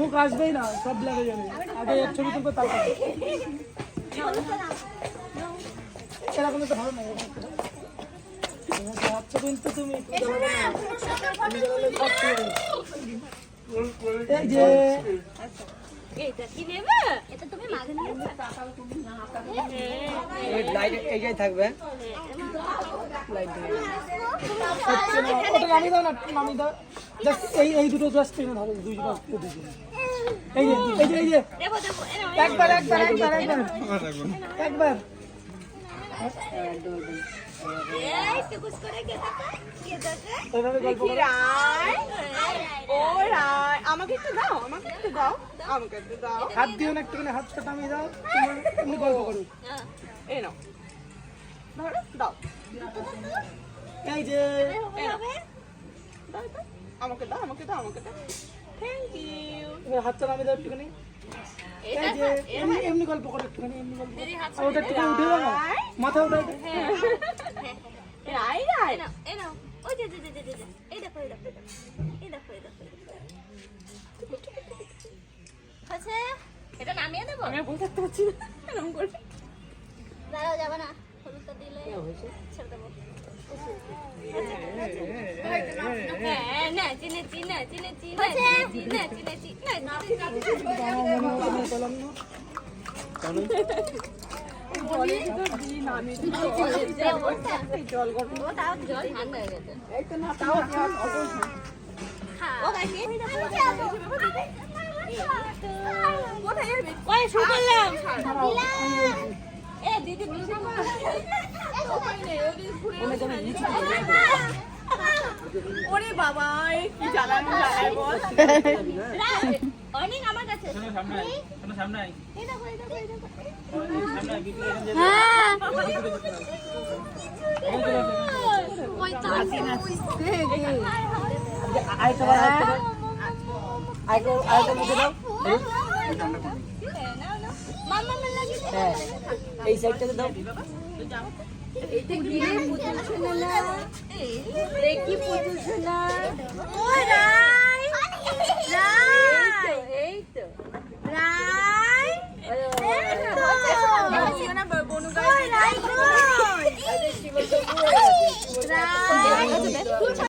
মুখ আসবেই না, সব লাগে যাবে। আগে এক ছবি তুলবো তারপর এরকম তো ভালো না। আচ্ছা কিন্তু তুমি এই যে এটা কি নেবে? এটা তুমি মাঝে নিয়ে এই লাইট এইটাই থাকবে। ওটা নামিয়ে দাও না, নামিয়ে দাও। জাস্ট এই দুটো জাস্ট এনে ধরো, দুই জোড়া এই যে এই যে দেবো দেবো একবার একবার একবার একবার একবার এই টুকুস করে কে থাকে ওইভাবে গল্প করো। আমাকে একটু দাও, আমাকে একটু দাও, আমাকে একটু দাও। হাত দিও না, একটুখানি হাতটা নামিয়ে দাও, তোমার এমনি গল্প করো। এই নাও, ধরো, দাও, এই যে দাও, দাও, আমাকে দাও, আমাকে দাও, আমাকে দাও। Thank you. এবার হাতটা নামিয়ে দাও একটুখানি। এই যে এমনি এমনি গল্প করো, একটুখানি এমনি গল্প করো। আর ওটা একটুখানি উঠে দাও না, মাথা উঠাই দাও। রাই রাই। এই নাও ওই যে এই দেখো এই দেখো এই দেখো এই দেখো আছে এটা নামিয়ে দেবো। আমি বলতে পারছি না এরকম করে। দাঁড়াও যাবে না, হলুদটা দিলে ছেড়ে দেবো। হ্যাঁ না চিনে চিনে চিনে চিনে চিনে চিনে জল গরম তাও জল ঠান্ডা হয়ে গেছে। ও গাইছি ওই শুরু করলাম এ দিদি ওরে বাবা, কি জ্বালানো জ্বালায় বল। অনেক আমার কাছে সামনে এই দেখো এই দেখো এই দেখো সামনে বিপি হ্যাঁ ওই তো আরেকটা বার, আরেকটা মুখে দাও। মাম্মা মে লাগি হ্যাঁ, এই সাইডটাতে দাও। দেখি পুতুল সোনা ও রাই রাই